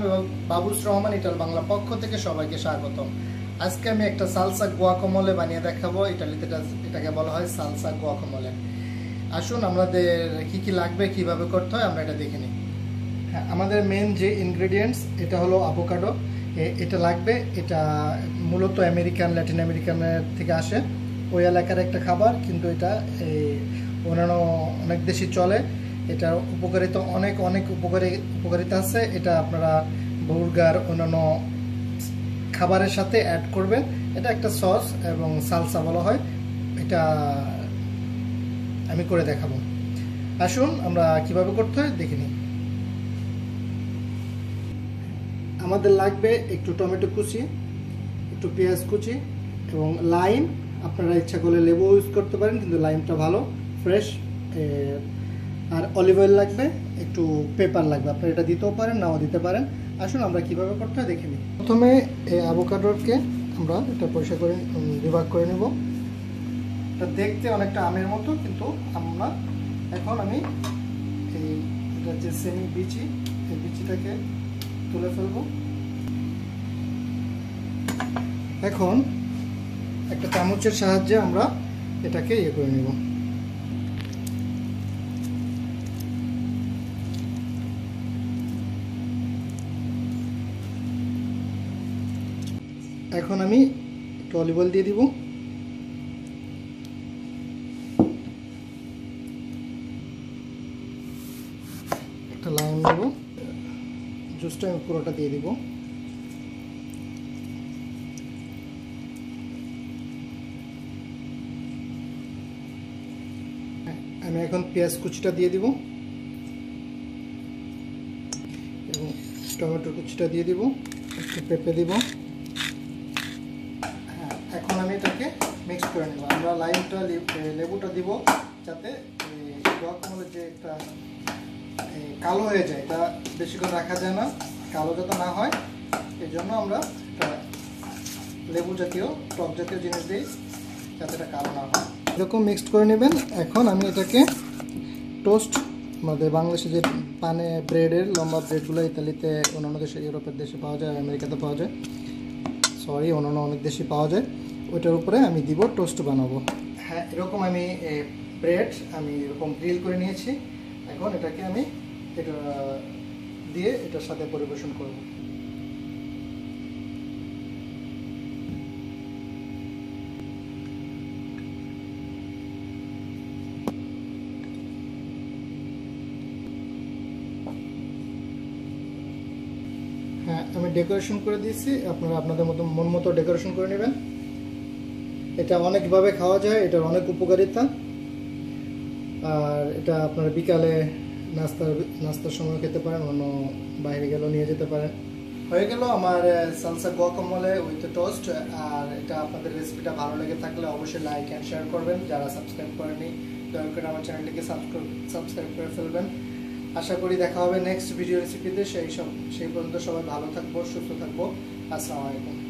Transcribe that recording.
আমি বাবুস রহমান ইটাল বাংলা পক্ষ থেকে সবাইকে স্বাগতম। আজকে আমি একটা সালসা গুয়াকামোলে বানিয়ে দেখাবো। ইটালিতে এটাকে বলা হয় সালসা গুয়াকামোলে। আসুন আমাদের কি কি লাগবে, কিভাবে করতে হয় আমরা এটা দেখে নিই। হ্যাঁ, আমাদের মেন যে ইনগ্রেডিয়েন্টস এটা হলো আভোকাডো। এটা লাগবে। এটা মূলত ল্যাটিন আমেরিকানের থেকে আসে, ওই এলাকার একটা খাবার, কিন্তু এটা অন্যান্য অনেক দেশই চলে। এটার উপকারিতা অনেক উপকারিতা আছে। এটা আপনারা বুর্গার অন্যান্য খাবারের সাথে অ্যাড করবেন। এটা একটা সস এবং সালসা বলা হয়। এটা আমি করে দেখাবো। আসুন আমরা কিভাবে করতে হয় দেখে নিই। আমাদের লাগবে একটু টমেটো কুচি, একটু পেঁয়াজ কুচি এবং লাইম। আপনারা ইচ্ছা করলে লেবু ইউজ করতে পারেন, কিন্তু লাইমটা ভালো, ফ্রেশ। আর অলিভ অয়েল লাগবে, একটু পেপার লাগবে। আপনারা এটা দিতেও পারেন, নাও দিতে পারেন। আসুন আমরা কিভাবে করতে হয় দেখে নিই। প্রথমে এই আভোকাডোকে আমরা এটা পরিষ্কার করে বিভাগ করে নেব। এটা দেখতে অনেকটা আমের মতো, কিন্তু আমরা এখন আমি এটা যে সেমি বিচি, এই বিচিটাকে তুলে ফেলব। এখন একটা চামচের সাহায্যে আমরা এটাকে করে নেব। এখন আমি একটু অলিভ অয়েল দিয়ে দিব। একটা লাইম নেব, জুসটা আমি পুরোটা দিয়ে দিব। আমি এখন পেঁয়াজ কুচিটা দিয়ে দিব এবং টমেটো কুচিটা দিয়ে দিব, একটু পেঁপে দিব। এখন আমি এটাকে মিক্স করে নেব। আমরা লাইমটা লেবুটা দিব যাতে গুয়াকামোলে যে একটা কালো হয়ে যায়, এটা বেশিক্ষণ রাখা যায় না, কালো যাতে না হয়, এই জন্য আমরা একটা লেবু জাতীয় টক জাতীয় জিনিস দিই যাতে এটা কালো না হয়। এরকম মিক্সড করে নেবেন। এখন আমি এটাকে টোস্ট, আমাদের বাংলাদেশে যে পানে ব্রেডের লম্বা ব্রেডগুলো ইতালিতে, অন্যান্য দেশে, ইউরোপের দেশে পাওয়া যায়, আমেরিকাতে পাওয়া যায়, অন্যান্য অনেক দেশে পাওয়া যায়, ওইটার উপরে আমি দিব, টোস্ট বানাবো। হ্যাঁ, এরকম আমি ব্রেড আমি এরকম গ্রিল করে নিয়েছি। এখন এটাকে আমি এটা দিয়ে এটার সাথে পরিবেশন করব। হ্যাঁ, আমি ডেকোরেশন করে দিয়েছি। আপনারা আপনাদের মন মতো ডেকোরেশন করে নেবেন। এটা অনেকভাবে খাওয়া যায়, এটার অনেক উপকারিতা। আর এটা আপনারা বিকালে নাস্তার সময় খেতে পারেন, অন্য বাইরে গেলেও নিয়ে যেতে পারেন। হয়ে গেল আমার সালসা গুয়াকামোলে উইথ টোস্ট। আর এটা আপনাদের রেসিপিটা ভালো লেগে থাকলে অবশ্যই লাইক অ্যান্ড শেয়ার করবেন। যারা সাবস্ক্রাইব করেনি দয়া করে আমার চ্যানেলটিকে সাবস্ক্রাইব করে ফেলবেন। আশা করি দেখা হবে নেক্সট ভিডিও রেসিপিতে। সেই পর্যন্ত সবাই ভালো থাকবো, সুস্থ থাকবো। আসসালামু আলাইকুম।